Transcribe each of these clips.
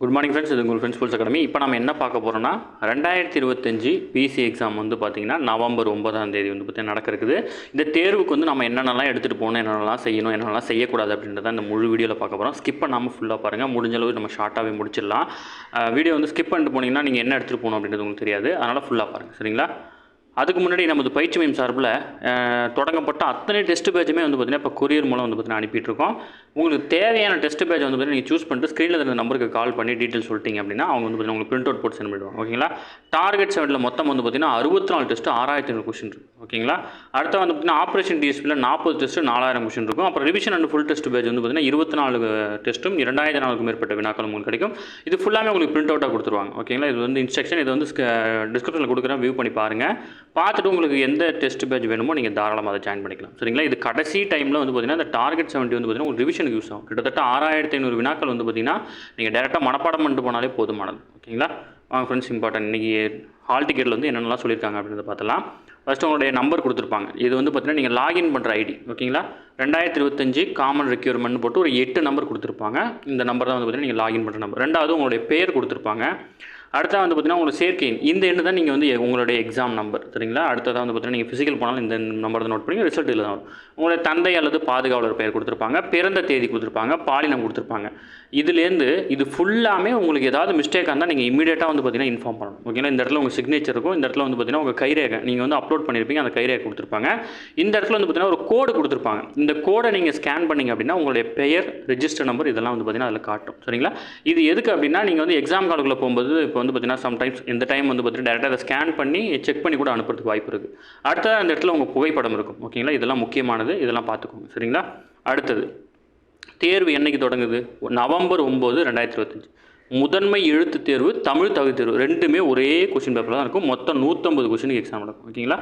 Good morning friends, இது உங்கள் friends schools academy. இப்போ நம்ம என்ன பார்க்க போகிறோம்னா 2025 பிசி எக்ஸாம் வந்து பார்த்திங்கன்னா நவம்பர் 9ஆம் தேதி வந்து பார்த்திங்கன்னா நடக்கிறது. இந்த தேர்வுக்கு வந்து நம்ம என்னென்னலாம் எடுத்துகிட்டு போகணும், என்னென்னலாம் செய்யணும், என்னென்னலாம் செய்யக்கூடாது அப்படின்றத இந்த முழு வீடியோவில் பார்க்க போகிறோம். ஸ்கிப் பண்ணாமல் ஃபுல்லாக பாருங்கள். முடிஞ்சளவு நம்ம ஷார்ட்டாகவே முடிச்சிடலாம். வீடியோ வந்து ஸ்கிப் பண்ணிட்டு போனீங்கன்னா நீங்கள் என்ன எடுத்துகிட்டு போகணும் அப்படின்றது உங்களுக்கு தெரியாது. அதனால் ஃபுல்லாக பாருங்கள், சரிங்களா? அதுக்கு முன்னாடி நமது பயிற்சி மையம் சார்பில் தொடங்கப்பட்ட அத்தனை டெஸ்ட் பேஜுமே வந்து பார்த்திங்கன்னா இப்போ கொரியர் மூலம் வந்து பார்த்திங்கன்னா அனுப்பிட்டுருக்கோம். உங்களுக்கு தேவையான டெஸ்ட் பேஜ் வந்து பார்த்திங்கன்னா நீங்கள் சூஸ் பண்ணிட்டு ஸ்க்ரீனில் இருந்த நம்பருக்கு கால் பண்ணி டீட்டெயில் சொல்லிட்டீங்க அப்படின்னா அவங்க வந்து பார்த்திங்கன்னா உங்களுக்கு பிரிண்ட் அவுட் போட்டு சென்ட் பண்ணிடுவாங்க. ஓகேங்களா? டார்கெட் 7 மொத்தம் வந்து பார்த்திங்கன்னா 64 டெஸ்ட்டு 6500 கொஸ்டின் இருக்குது. ஓகேங்களா? அடுத்து வந்து பார்த்திங்கன்னா ஆப்ரேஷன் டிஎஸ்பியில் 40 டெஸ்ட்டு 4000 கொஸ்டின் இருக்கும். அப்புறம் revision and full test page வந்து பார்த்திங்கன்னா 24 டெஸ்ட்டும் 2400க்கும் மேற்பட்ட வினாக்களும் உங்களுக்கு கிடைக்கும். இது ஃபுல்லாமே உங்களுக்கு பிரிண்ட் அவுட்டாக கொடுத்துருவாங்க. ஓகேங்களா? இது வந்து இன்ஸ்ட்ரக்ஷன், இது வந்து டிஸ்கிரிப்ஷனில் கொடுக்குறேன், வியூ பண்ணி பாருங்கள். பார்த்துட்டு உங்களுக்கு எந்த டெஸ்ட் பேஜ் வேணுமோ நீங்கள் தாராளமாக அதை ஜாயின் பண்ணிக்கலாம். சரிங்களா? இது கடைசி டைமில் வந்து பார்த்திங்கன்னா இந்த டார்கெட் 70 வந்து பார்த்திங்கன்னா உங்களுக்கு ரிவிஷனுக்கு யூஸ் ஆகும். கிட்டத்தட்ட 6500 வினாக்கள் வந்து பார்த்திங்கன்னா நீங்கள் டேரெக்டாக மனப்பாடம் பண்ணிட்டு போனாலே போதுமானது. ஓகேங்களா? வாங்க ஃப்ரெண்ட்ஸ், இம்பார்ட்டன்ட் இன்றைக்கி ஹால் டிக்கெட்டில் வந்து என்னென்னலாம் சொல்லியிருக்காங்க அப்படின்றத பார்த்தலாம். ஃபஸ்ட்டு உங்களுடைய நம்பர் கொடுத்துருப்பாங்க. இது வந்து பார்த்திங்கன்னா நீங்கள் லாகின் பண்ணுற ஐடி. ஓகேங்களா? 2025 காமன் ரெக்யூர்மெண்ட் போட்டு ஒரு 8 நம்பர் கொடுத்துருப்பாங்க. இந்த நம்பர் தான் வந்து பார்த்திங்கன்னா நீங்கள் லாகின் பண்ணுற நம்பர். ரெண்டாவது உங்களுடைய பேர் கொடுத்துருப்பாங்க. அடுத்தது வந்து பார்த்திங்கன்னா உங்களுக்கு சேர்க்கை இந்த எண்ணு தான் நீங்கள் வந்து உங்களுடைய எக்ஸாம் நம்பர். சரிங்களா? அடுத்ததாக வந்து பார்த்திங்கன்னா நீங்கள் ஃபிசிக்கல் போனாலும் இந்த நம்பர் தான் நோட் பண்ணி ரிசல்ட் இதில் தான் வரும். உங்களுடைய தந்தை அல்லது பாதுகாவலர் பெயர் கொடுத்துருப்பாங்க, பிறந்த தேதி கொடுத்துருப்பாங்க, பாலினம் கொடுத்துருப்பாங்க. இதுலேருந்து இது ஃபுல்லாமே உங்களுக்கு ஏதாவது மிஸ்டேக்காக இருந்தால் நீங்கள் இமீடியட்டாக வந்து பார்த்திங்கன்னா இன்ஃபார்ம் பண்ணணும். ஓகேங்களா? இந்த இடத்துல உங்கள் சிக்னேச்சர் இருக்கும். இந்த இடத்துல வந்து பார்த்திங்கன்னா உங்கள் கைரேகை நீங்கள் வந்து அப்லோட் பண்ணியிருப்பீங்க, அந்த கைரேகை கொடுத்துருப்பாங்க. இந்த இடத்துல வந்து பார்த்திங்கன்னா ஒரு கோடு கொடுத்துருப்பாங்க. இந்த கோடை நீங்கள் ஸ்கேன் பண்ணிங்க அப்படின்னா உங்களுடைய பெயர், ரெஜிஸ்டர் நம்பர் இதெல்லாம் வந்து பார்த்திங்கன்னா அதில் காட்டும். சரிங்களா? இது எதுக்கு அப்படின்னா நீங்கள் வந்து எக்ஸாம் காலுக்குள்ளே போகும்போது இப்போ வந்து பார்த்திங்கன்னா சம்டைம்ஸ் இந்த டைம் வந்து பார்த்திங்கன்னா டேரெக்டாக அதை ஸ்கேன் பண்ணி செக் பண்ணி கூட அனுப்புறதுக்கு வாய்ப்பு இருக்குது. அடுத்தது அந்த இடத்துல உங்கள் புகைப்படம் இருக்கும். ஓகேங்களா? இதெல்லாம் முக்கியமானது, இதெல்லாம் பார்த்துக்கோங்க. சரிங்களா? அடுத்தது தேர்வு என்றைக்கு தொடங்குது? நவம்பர் 9, 2025. முதன்மை எழுத்து தேர்வு, தமிழ் தகுதி தேர்வு ரெண்டுமே ஒரே கொஸ்டின் பேப்பரில் தான் இருக்கும். மொத்தம் 150 கொஸ்டினுக்கு எக்ஸாம் நடக்கும். ஓகேங்களா?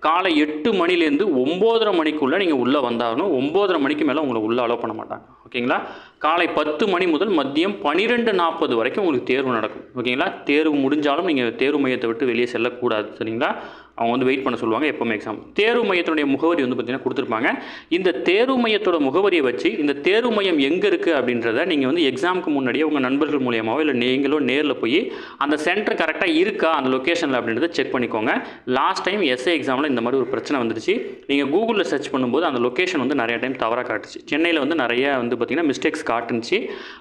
காலை 8 மணிலேருந்து 9:30 மணிக்குள்ளே நீங்கள் உள்ளே வந்தாகணும். 9:30 மணிக்கு மேலே உங்களை உள்ளே அலோவ் பண்ண மாட்டாங்க. ஓகேங்களா? காலை 10 மணி முதல் மதியம் 12:40 வரைக்கும் உங்களுக்கு தேர்வு நடக்கும். ஓகேங்களா? தேர்வு முடிஞ்சாலும் நீங்கள் தேர்வு மையத்தை விட்டு வெளியே செல்லக்கூடாது. சரிங்களா? அவங்க வந்து வெயிட் பண்ண சொல்லுவாங்க எப்போவுமே எக்ஸாம். தேர்வு மையத்தினுடைய முகவரி வந்து பார்த்திங்கன்னா கொடுத்துருப்பாங்க. இந்த தேர்வு மையத்தோட முகவரியை வச்சு இந்த தேர்வு மையம் எங்கே இருக்குது அப்படின்றத நீங்கள் வந்து எக்ஸாமுக்கு முன்னாடியே உங்கள் நண்பர்கள் மூலியமாகவோ இல்லை நீங்களோ நேரில் போய் அந்த சென்டர் கரெக்டாக இருக்கா அந்த லொக்கேஷனில் அப்படின்றத செக் பண்ணிக்கோங்க. லாஸ்ட் டைம் எஸ்ஏ எக்ஸாமில் இந்த மாதிரி ஒரு பிரச்சனை வந்துருச்சு. நீங்கள் கூகுளில் சர்ச் பண்ணும்போது அந்த லொக்கேஷன் வந்து நிறைய டைம் தவறாக காட்டுச்சு. சென்னையில் வந்து நிறைய வந்து பார்த்திங்கன்னா மிஸ்டேக்ஸ் காட்டுச்சு.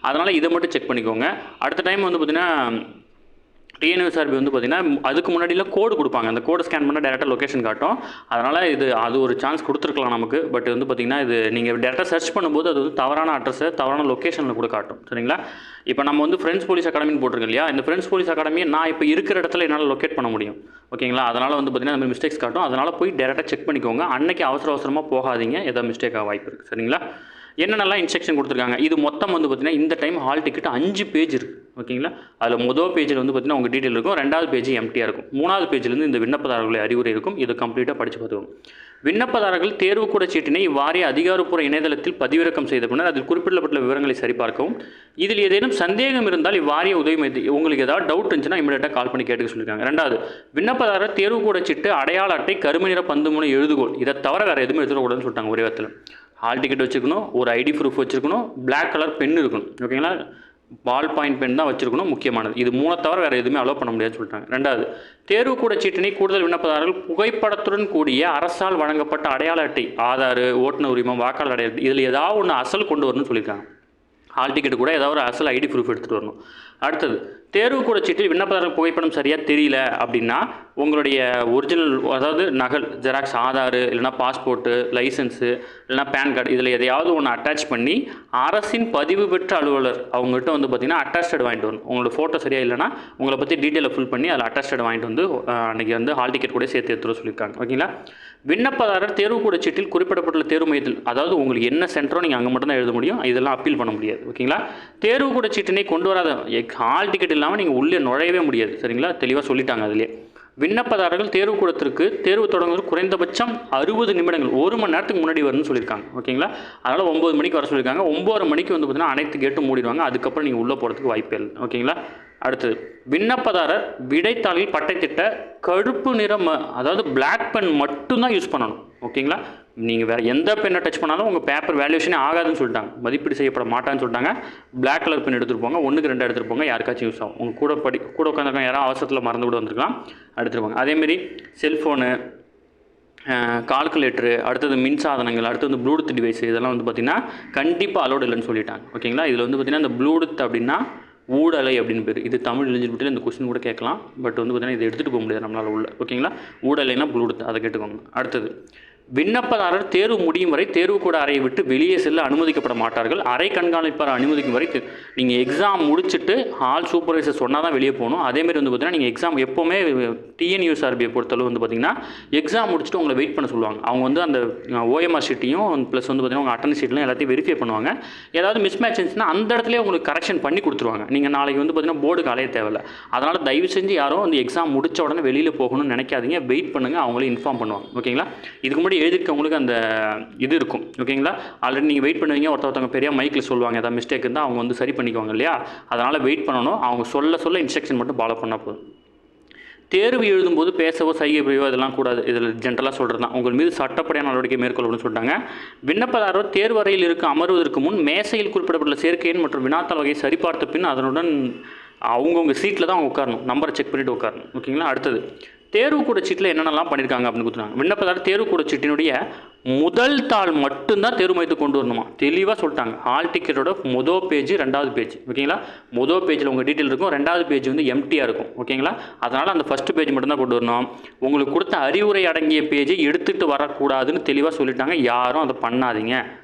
அதனால் இதை மட்டும் செக் பண்ணிக்கோங்க. அடுத்த டைம் வந்து பார்த்திங்கன்னா டிஎன்யூஎஸ்ஆர்பி வந்து பார்த்திங்கன்னா அதுக்கு முன்னாடியில் கோடு கொடுப்பாங்க. அந்த கோடு ஸ்கேன் பண்ணால் டேரெக்டாக லொக்கேஷன் காட்டும். அதனால் அது ஒரு சான்ஸ் கொடுத்துருக்கலாம் நமக்கு. பட் வந்து பார்த்திங்கன்னா இது நீங்கள் டேரெக்டாக சர்ச் பண்ணும்போது அது வந்து தவறான அட்ரஸை தவறான லொக்கேஷனில் கூட காட்டும். சரிங்களா? இப்போ நம்ம வந்து ஃப்ரெண்ட்ஸ் போலீஸ் அகாடமின்னு போட்டிருக்கோம் இல்லையா? இந்த ஃப்ரெண்ட்ஸ் போலீஸ் அகாடமியை நான் இப்போ இருக்கிற இடத்துல என்னால் லொக்கேட் பண்ண முடியும். ஓகேங்களா? அதனால் வந்து பார்த்திங்கன்னா அந்த மாதிரி மிஸ்டேக்ஸ் காட்டும். அதனால் போய் டேரெக்டாக செக் பண்ணிக்கோங்க. அன்றைக்கி அவசரமாக போகாதீங்க, ஏதாவது மிஸ்டேக்காக வாய்ப்பு இருக்குது. சரிங்களா? என்னென்னலாம் இன்ஸ்ட்ரக்ஷன் கொடுத்துருக்காங்க? இது மொத்தம் வந்து பார்த்திங்கன்னா இந்த டைம் ஹால் டிக்கெட் 5 பேஜ் இருக்குது. ஓகேங்களா? அதில் முதல் பேஜில் வந்து பார்த்திங்கன்னா உங்கள் டீட்டெயில் இருக்கும். 2வது பேஜ் எம்டியாக இருக்கும். 3வது பேஜிலேருந்து இந்த விண்ணப்பதாரர்களுடைய அறிவுரை இருக்கும். இதை கம்ப்ளீட்டாக படித்து பார்த்துக்கோங்க. விண்ணப்பதாரர்கள் தேர்வுக்கூட சீட்டினை இவ்வாறிய அதிகாரப்பூர்வ இணையதளத்தில் பதிவிறக்கம் செய்த பின்னர் அதில் குறிப்பிடப்பட்ட விவரங்களை சரிபார்க்கவும். இதில் ஏதேனும் சந்தேகம் இருந்தால் இவ்வாறிய உதவி மையத்தை உங்களுக்கு ஏதாவது டவுட் இருந்துச்சுன்னா இமீடியட்டாக கால் பண்ணி கேட்டுக்க சொல்லியிருக்காங்க. 2வது விண்ணப்பதாரர் தேர்வுக்கூட சீட்டு, அடையாள அட்டை, கருமை நிற பந்து முனை எழுதுகோள் இதை தவிர வேறு எதுவுமே எடுத்துக்கூடாதுன்னு சொல்லிட்டாங்க. ஒரே வாரத்தில் ஹால் டிக்கெட் வச்சுருக்கணும், ஒரு ஐடி ப்ரூஃப் வச்சுருக்கணும், பிளாக் கலர் பென் இருக்கணும். ஓகேங்களா? பால் பாயிண்ட் பென் தான் வச்சுருக்கணும், முக்கியமானது. இது 3 தவிர வேறு எதுவுமே அலோவ் பண்ண முடியாதுன்னு சொல்லிட்டாங்க. 2வது தேர்வு கூட சீட்டினை கூடுதல் விண்ணப்பதாரர்கள் புகைப்படத்துடன் கூடிய அரசால் வழங்கப்பட்ட அடையாள அட்டை, ஆதார், ஓட்டுநர் உரிமம், வாக்காளர் அடையாளம் இதில் ஏதாவது ஒன்று அசல் கொண்டு வரணும்னு சொல்லியிருக்காங்க. ஹால் டிக்கெட் கூட ஏதாவது ஒரு அசல் ஐடி ப்ரூஃப் எடுத்துகிட்டு வரணும். அடுத்தது தேர்வு கூட சீட்டில் விண்ணப்பதாரர் புகைப்படம் சரியாக தெரியல அப்படின்னா உங்களுடைய ஒரிஜினல், அதாவது நகல், ஜெராக்ஸ், ஆதார் இல்லைனா பாஸ்போர்ட்டு, லைசன்ஸு இல்லைனா பேன் கார்டு இதில் எதையாவது ஒன்று அட்டாச் பண்ணி அரசின் பதிவு பெற்ற அலுவலர் அவங்ககிட்ட வந்து பார்த்திங்கன்னா அட்டாஸ்டட் வாங்கிட்டு வரணும். உங்களோட ஃபோட்டோ சரியாக இல்லைனா உங்களை பற்றி டீட்டெயிலை ஃபில் பண்ணி அதில் அட்டாஸ்டட் வாங்கிட்டு வந்து அன்றைக்கி வந்து ஹால் டிக்கெட் கூட சேர்த்து எடுத்துகிற சொல்லியிருக்காங்க. ஓகேங்களா? விண்ணப்பதாரர் தேர்வு கூட சீட்டில் குறிப்பிடப்பட்டுள்ள தேர்வு மையத்தில், அதாவது உங்களுக்கு என்ன சென்டரோ நீங்கள் அங்கே மட்டும் தான் எழுத முடியும். இதெல்லாம் அப்பீல் பண்ண முடியாது. ஓகேங்களா? தேர்வு கூட சீட்டினை கொண்டு வராத ஹால் டிக்கெட் இல்லாமல் நீங்கள் உள்ளே நுழையவே முடியாது. சரிங்களா? தெளிவாக சொல்லிட்டாங்க அதிலே. விண்ணப்பதாரர்கள் தேர்வுக்கூடத்திற்கு தேர்வு தொடங்குவது குறைந்தபட்சம் 60 நிமிடங்கள் 1 மணி நேரத்துக்கு முன்னாடி வரணும்னு சொல்லியிருக்காங்க. ஓகேங்களா? அதனால் 9 மணிக்கு வர சொல்லியிருக்காங்க. 9:30 மணிக்கு வந்து பார்த்திங்கன்னா அனைத்து கேட்டும் மூடிடுவாங்க. அதுக்கப்புறம் நீங்கள் உள்ளே போகிறதுக்கு வாய்ப்பே இல்லை. ஓகேங்களா? அடுத்தது விண்ணப்பதாரர் விடைத்தாளில் பட்டை திட்ட கருப்பு நிறம், அதாவது பிளாக் பென் மட்டும்தான் யூஸ் பண்ணணும். ஓகேங்களா. நீங்கள் வேறு எந்த பெண்ணை டச் பண்ணாலும் உங்கள் பேப்பர் வேல்யூஷனே ஆகாதுன்னு சொல்லிட்டாங்க, மதிப்பீடு செய்யப்பட மாட்டான்னு சொல்லிட்டாங்க. பிளாக் கலர் பென் எடுத்துகிட்டு போங்க, 1க்கு 2 எடுத்துகிட்டு போங்க, யாருக்காச்சும் யூஸ் ஆகும். உங்கள் கூட உட்காந்துருக்காங்க, யாராவது அவசரத்தில் மறந்து கூட வந்திருக்கலாம், எடுத்துகிட்டு போங்க. அதேமாரி செல்ஃபோனு, கால்குலேட்டரு, அடுத்தது மின் சாதனங்கள், அடுத்தது ப்ளூடூத் டிவைஸ், இதெல்லாம் வந்து பார்த்திங்கன்னா கண்டிப்பாக அலோடு இல்லைன்னு சொல்லிட்டாங்க. ஓகேங்களா. இதில் வந்து பார்த்திங்கன்னா இந்த ப்ளூடூத் அப்படின்னா ஊடலை அப்படின்னு பேர். இது தமிழ் எலிஜிபிலிட்டியில் இந்த கொஸ்டின் கூட கேட்கலாம். பட் வந்து பார்த்திங்கன்னா இதை எடுத்துகிட்டு போக முடியாது நம்மளால் உள்ள. ஓகேங்களா. ஊடலைனா ப்ளூடூத், அதை கேட்டுக்கோங்க. அடுத்தது, விண்ணப்பதாரர் தேர்வு முடியும் வரை தேர்வு கூட அறையை விட்டு வெளியே செல்ல அனுமதிக்கப்பட மாட்டார்கள். அறை கண்காணிப்பாளர் அனுமதிக்கும் வரை நீங்கள் எக்ஸாம் முடிச்சுட்டு ஹால் சூப்பர்வைசர் சொன்னால் தான் வெளியே போகணும். அதேமாதிரி வந்து பார்த்திங்கன்னா நீங்கள் எக்ஸாம் எப்போவுமே டிஎன்யூஎஸ்ஆர்பியை பொறுத்தளவு வந்து பார்த்திங்கன்னா எக்ஸாம் முடிச்சுட்டு உங்களை வெயிட் பண்ண சொல்லுவாங்க. அவங்க வந்து அந்த ஓஎம்ஆர் ஷீட்டையும் ப்ளஸ் வந்து பார்த்திங்கன்னா உங்கள் அட்டன்ஸ் ஷீட்லாம் எல்லாத்தையும் வெரிஃபை பண்ணுவாங்க. ஏதாவது மிஸ் மேட்ச் இருந்துச்சுன்னா அந்த இடத்துல உங்களுக்கு கரெக்ஷன் பண்ணி கொடுத்துருவாங்க. நீங்கள் நாளைக்கு வந்து பார்த்திங்கன்னா போர்டுக்கு அலைய தேவையில்லை. அதனால் தயவு செஞ்சு யாரும் வந்து எக்ஸாம் முடித்த உடனே வெளியில் போகணும்னு நினைக்காதீங்க. வெயிட் பண்ணுங்கள், அவங்களே இன்ஃபார்ம் பண்ணுவாங்க. ஓகேங்களா. இதுக்கு முன்னாடி எழுதிருக்கவங்களுக்கு அந்த இது இருக்கும். ஓகேங்களா. ஆல்ரெடி நீங்கள் வெயிட் பண்ணுவீங்க, ஒருத்தவங்க பெரிய மைக்கில் சொல்லுவாங்க, ஏதாவது மிஸ்டேக் இருந்தால் அவங்க வந்து சரி பண்ணிக்குவாங்க இல்லையா. அதனால் வெயிட் பண்ணணும். அவங்க சொல்ல இன்ஸ்ட்ரக்ஷன் மட்டும் ஃபாலோ பண்ணால் போதும். தேர்வு எழுதும்போது பேசவோ சைகை புரியவோ இதெல்லாம் கூடாது. இதில் ஜென்ரலாக சொல்கிறது தான். உங்கள் மீது சட்டப்படியான நடவடிக்கை மேற்கொள்ளணும்னு சொல்லிட்டாங்க. விண்ணப்பதாரர் தேர்வறையில் இருக்க அமர்வதற்கு முன் மேசையில் குறிப்பிடப்பட்டுள்ள சேர்க்கையின் மற்றும் வினாத்தாள் வகையை சரிபார்த்த பின் அதனுடன் அவங்கவுங்க சீட்டில் தான் உட்காரணும். நம்பரை செக் பண்ணிவிட்டு உட்காரணும். ஓகேங்களா. அடுத்தது, தேர்வு கூட சீட்டில் என்னென்னலாம் பண்ணியிருக்காங்க அப்படின்னு கொடுத்துருக்காங்க. விண்ணப்பதாரர் தேர்வு கூட சீட்டினுடைய முதல் தாள் மட்டும்தான் தேர்வு மையத்துக்கு கொண்டு வரணுமா. தெளிவாக சொல்லிட்டாங்க. ஹால் டிக்கெட்டோட மொதல் பேஜ், 2வது பேஜ். ஓகேங்களா. மொதல் பேஜில் உங்கள் டீட்டெயில் இருக்கும், 2வது பேஜ் வந்து எம்டியாக இருக்கும். ஓகேங்களா. அதனால் அந்த ஃபஸ்ட்டு பேஜ் மட்டும்தான் கொண்டு வரணும். உங்களுக்கு கொடுத்த அறிவுரை அடங்கிய பேஜை எடுத்துகிட்டு வரக்கூடாதுன்னு தெளிவாக சொல்லிட்டாங்க. யாரும் அதை பண்ணாதீங்க.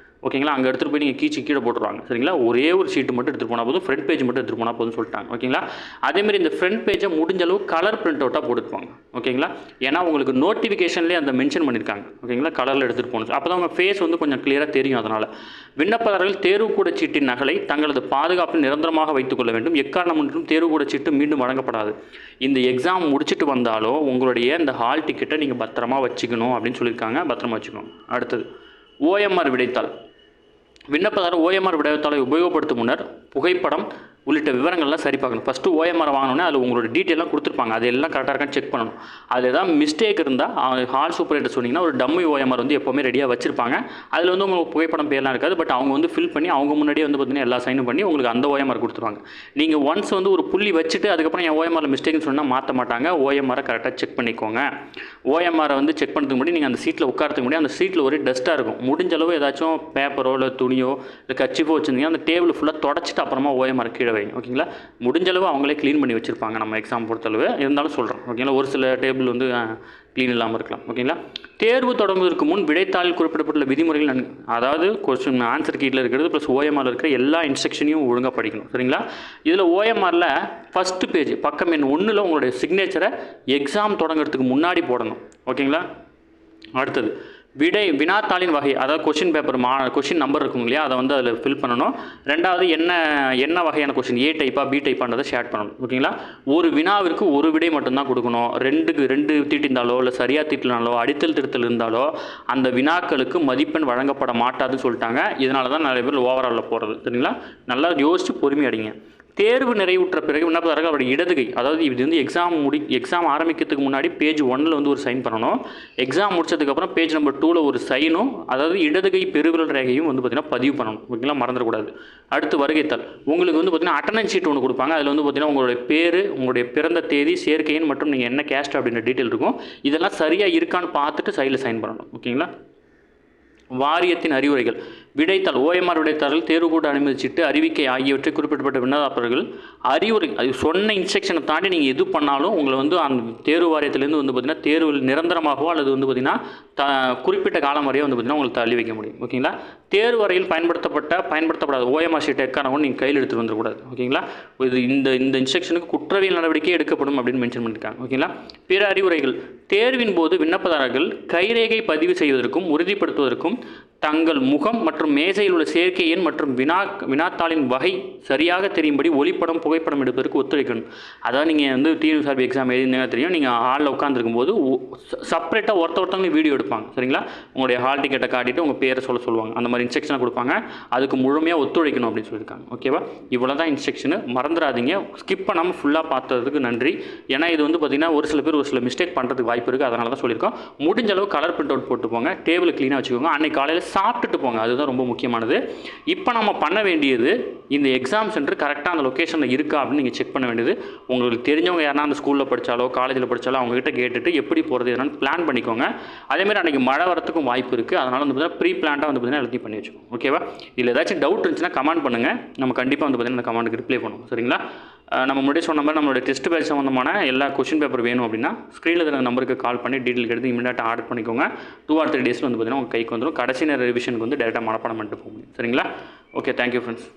ஓகேங்களா. அங்கே எடுத்துகிட்டு போய் நீங்கள் கீழே போட்டுருவாங்க. சரிங்களா. ஒரே ஒரு ஷீட்டு மட்டும் எடுத்துகிட்டு போனால் போதும், ஃப்ரண்ட் பேஜ் மட்டும் எடுத்துகிட்டு போனால் போதும் சொல்லிட்டாங்க. ஓகேங்களா. அதேமாதிரி இந்த ஃப்ரண்ட் பேஜை முடிஞ்ச அளவு கலர் பிரிண்ட் அவுட்டாக போட்டுருப்பாங்க. ஓகேங்களா. ஏன்னா உங்களுக்கு நோட்டிஃபிகேஷன்லேயே அந்த மென்ஷன் பண்ணியிருக்காங்க. ஓகேங்களா. கலரில் எடுத்துகிட்டு போகணும். அப்போ தான் உங்கள் ஃபேஸ் வந்து கொஞ்சம் கிளியராக தெரியும். அதனால் விண்ணப்பதாரர்கள் தேர்வுக்கூட சீட்டின் நகலை தங்களது பாதுகாப்பில் நிரந்தரமாக வைத்துக்கொள்ள வேண்டும். எக்காரணம் ஒன்றும் தேர்வுக்கூட சீட்டு மீண்டும் வழங்கப்படாது. இந்த எக்ஸாம் முடிச்சுட்டு வந்தாலும் உங்களுடைய இந்த ஹால் டிக்கெட்டை நீங்கள் பத்திரமா வச்சுக்கணும் அப்படின்னு சொல்லியிருக்காங்க. பத்திரமா வச்சுக்கணும். அடுத்தது, ஓஎம்ஆர் விடைத்தாள். விண்ணப்பதாரர் ஓஎம்ஆர் விடைத்தாளை உபயோகப்படுத்தும் முன்னர் புகைப்படம் உள்ளிட்ட விவரங்கள்லாம் சரி பார்க்கணும். ஃபஸ்ட்டு ஓஎம்ஆர் வாங்கினோன்னே அதில் உங்களோட டீட்டெயிலாம் கொடுத்துருப்பாங்க. அது எல்லாம் கரெக்டாக இருக்கான்னு செக் பண்ணணும். அது எதாவது மிஸ்டேக் இருந்தால் ஹால் சூப்பரேட்டர் சொன்னீங்கன்னா ஒரு டம்மி ஓஎம்ஆர் வந்து எப்போவுமே ரெடியாக வச்சிருப்பாங்க. அதில் வந்து உங்களுக்கு புகைப்படம் பேர்லாம் இருக்காது. பட் அவங்க வந்து ஃபில் பண்ணி அவங்க முன்னாடியே வந்து பார்த்தீங்கன்னா எல்லா சைனும் பண்ணி உங்களுக்கு அந்த ஓஎம்ஆர் கொடுத்துருவாங்க. நீங்கள் ஒன்ஸ் வந்து ஒரு புள்ளி வச்சுட்டு அதுக்கப்புறம் என் ஓஎம்ஆரில் மிஸ்டேக்னு சொன்னால் மாற்ற மாட்டாங்க. ஓஎம்ஆரை கரெக்டாக செக் பண்ணிக்கோங்க. ஓஎம்ஆரை வந்து செக் பண்ணுறதுக்கு முன்னாடி நீங்கள் அந்த சீட்டில் உட்காரத்துக்கு முன்னாடி அந்த சீட்டில் ஒரே டஸ்ட்டாக இருக்கும். முடிஞ்ச அளவு ஏதாச்சும் பேப்பரோ இல்லை துணியோ இல்லை கச்சிப்போ வச்சுருந்தீங்கன்னா அந்த டேபிள் ஃபுல்லாக தொடச்சிட்டு அப்புறமா ஓஎம்ஆர் கீழே வைங்க. ஓகேங்களா. முடிஞ்சளவு அவங்களே க்ளீன் பண்ணி வச்சுருப்பாங்க நம்ம எக்ஸாம் பொறுத்தளவு. இருந்தாலும் சொல்கிறோம். ஓகேங்களா. ஒரு சில டேபிள் வந்து க்ளீன் இல்லாமல் இருக்கலாம். ஓகேங்களா. தேர்வு தொடங்குவதற்கு முன் விடைத்தாளில் குறிப்பிடப்பட்டுள்ள விதிமுறைகள் அதாவது கொஸ்டின் ஆன்சர் கீட்டில் இருக்கிறது ப்ளஸ் ஓஎம்ஆரில் இருக்கிற எல்லா இன்ஸ்ட்ரக்ஷனையும் ஒழுங்காக படிக்கணும். சரிங்களா. இதில் ஓஎம்ஆரில் ஃபஸ்ட்டு பேஜ் பக்கம் எண் 1ல் உங்களுடைய சிக்னேச்சரை எக்ஸாம் தொடங்குறதுக்கு முன்னாடி போடணும். ஓகேங்களா. அடுத்தது, வினாத்தாளின் வகை, அதாவது கொஷின் பேப்பர் கொஷின் நம்பர் இருக்கும் இல்லையா, அதை வந்து அதில் ஃபில் பண்ணணும். ரெண்டாவது என்ன வகையான கொஷின், ஏ டைப்பா பி டைப்பான்றதை ஷேர் பண்ணணும். ஓகேங்களா. ஒரு வினாவிற்கு ஒரு விடை மட்டும்தான் கொடுக்கணும். 2 தீட்டிருந்தாலோ இல்லை சரியாக தீட்டினாலோ அடித்தல் திருத்தல் இருந்தாலோ அந்த வினாக்களுக்கு மதிப்பெண் வழங்கப்பட மாட்டாதுன்னு சொல்லிட்டாங்க. இதனால தான் நிறைய பேர் ஓவராலில் போகிறது. சரிங்களா. நல்லா யோசித்து பொறுமையடிங்க. தேர்வு நிறைவுற்ற பிறகு விண்ணப்பதாரர்கள் அவருடைய இடதுகை, அதாவது இது வந்து எக்ஸாம் ஆரம்பிக்கிறதுக்கு முன்னாடி பேஜ் 1ல் வந்து ஒரு சைன் பண்ணணும். எக்ஸாம் முடிச்சதுக்கப்புறம் பேஜ் நம்பர் 2ல் ஒரு சைனும், அதாவது இடதுகை பெருவிரல் ரேகையும் வந்து பார்த்திங்கன்னா பதிவு பண்ணணும். ஓகேங்களா. மறந்துடக்கூடாது. அடுத்து வருகைத்தாள். உங்களுக்கு வந்து பார்த்திங்கன்னா அட்டண்டன்ஸ் ஷீட் ஒன்று கொடுப்பாங்க. அதில் வந்து பார்த்திங்கன்னா உங்களுடைய பேர், உங்களுடைய பிறந்த தேதி, சேர்க்கையின் மற்றும் நீங்கள் என்ன கேஸ்ட் அப்படின்ற டீட்டெயில் இருக்கும். இதெல்லாம் சரியாக இருக்கான்னு பார்த்துட்டு சைடில் சைன் பண்ணணும். ஓகேங்களா. வாரியத்தின் அறிவுரைகள். விடைத்தாள், ஓஎம்ஆர் விடைத்தாள்கள், தேர்வுக்கூட அனுமதிச்சிட்டு, அறிவிக்கை ஆகியவற்றை குறிப்பிடப்பட்ட விண்ணப்பதாரர்கள் அறிவுரை, அது சொன்ன இன்ஸ்ட்ரக்ஷனை தாண்டி நீங்கள் எது பண்ணாலும் உங்களை வந்து அந்த தேர்வு வாரியத்திலேருந்து வந்து பார்த்திங்கன்னா தேர்வில் நிரந்தரமாகவோ அல்லது வந்து பார்த்திங்கன்னா குறிப்பிட்ட காலம் வரையோ வந்து பார்த்திங்கன்னா உங்களுக்கு தள்ளி வைக்க முடியும். ஓகேங்களா. தேர்வு வரையில் பயன்படுத்தப்படாத ஓஎம்ஆர் ஷீட் எக்காரணம் நீங்கள் கையில் எடுத்துகிட்டு வந்துடக்கூடாது. ஓகேங்களா. இது இந்த இன்ஸ்ட்ரக்ஷனுக்கு குற்றவியல் நடவடிக்கை எடுக்கப்படும் அப்படின்னு மென்ஷன் பண்ணியிருக்காங்க. ஓகேங்களா. பிற அறிவுரைகள். தேர்வின் போது விண்ணப்பதாரர்கள் கைரேகை பதிவு செய்வதற்கும் உறுதிப்படுத்துவதற்கும் தங்கள் முகம் மற்றும் மேசையில் உள்ள சேர்க்கை எண் மற்றும் வினாத்தாளின் வகை சரியாக தெரியும்படி ஒளிப்படம் புகைப்படம் எடுப்பதற்கு ஒத்துழைக்கணும். அதாவது நீங்கள் வந்து டிஎன்பிஎஸ்சி எக்ஸாம் எழுதினா தெரியும், நீங்கள் ஹாலில் உட்காந்துருக்கும் போது செப்பரேட்டாக ஒருத்தவங்களும் வீடியோ எடுப்பாங்க. சரிங்களா? உங்களுடைய ஹால் டிக்கெட்டை காட்டிட்டு உங்கள் பேரை சொல்லுவாங்க. அந்த மாதிரி இன்ஸ்ட்ரக்ஷனை கொடுப்பாங்க. அதுக்கு முழுமையாக ஒத்துழைக்கணும் அப்படின்னு சொல்லியிருக்காங்க. ஓகேவா? இவ்வளோ தான் இன்ஸ்ட்ரக்ஷனு. மறந்துடாதீங்க. ஸ்கிப் பண்ணாமல் ஃபுல்லாக பார்த்ததுக்கு நன்றி. ஏன்னா இது வந்து பார்த்திங்கன்னா ஒரு சில பேர் ஒரு சில மிஸ்டேக் பண்ணுறதுக்கு வாய்ப்பு இருக்குது. அதனால தான் சொல்லியிருக்கோம். முடிஞ்ச அளவு கலர் பிரிண்ட் அவுட் போட்டு போங்க. டேபிள் க்ளீனாக வச்சுக்கோங்க. அன்றைக்கி காலையில் சாப்பிட்டுட்டு போங்க. அதுதான் ரொம்ப முக்கியமானது. இப்போ நம்ம பண்ண வேண்டியது இந்த எக்ஸாம் சென்டர் கரெக்டாக அந்த லொக்கேஷனில் இருக்கா அப்படின்னு நீங்கள் செக் பண்ண வேண்டியது. உங்களுக்கு தெரிஞ்சவங்க யாருன்னா அந்த ஸ்கூலில் படித்தாலோ காலேஜில் படித்தாலோ அவங்ககிட்ட கேட்டுட்டு எப்படி போகிறது என்னன்னு பிளான் பண்ணிக்கோங்க. அதேமாதிரி அன்றைக்கி மழை வரத்துக்கும் வாய்ப்பு இருக்குது. அதனால் வந்து பார்த்தீங்கன்னா ப்ரீ பிளான்டாக வந்து பார்த்தீங்கன்னா எல்லாத்தையும் பண்ணி வச்சுக்கோங்க. ஓகேவா? இதில் ஏதாச்சும் டவுட் இருந்துச்சுன்னா கமெண்ட் பண்ணுங்கள். நம்ம கண்டிப்பாக வந்து பார்த்தீங்கன்னா அந்த கமெண்ட்டுக்கு ரிப்ளை பண்ணுவோம். சரிங்களா? நம்ம முன்னாடி சொன்ன மாதிரி நம்மளோட டெஸ்ட் பேட்ச் சம்மந்தமான எல்லா கொஷின் பேப்பர் வேணும் அப்படின்னா ஸ்க்ரீனில் இருக்கிற நம்பருக்கு கால் பண்ணி டீட்டெயில் எடுத்து இமீடியட்டாக ஆர்டர் பண்ணிக்கோங்க. 2 or 3 டேஸில் வந்து பார்த்தீங்கன்னா உங்கள் கைக்கு வந்துடும். கடைசி நேர ரிவிஷனுக்கு வந்து டேரெக்டாக மனப்பாடம் பண்ணிட்டு போக முடியும். சரிங்களா? Okay, thank you friends.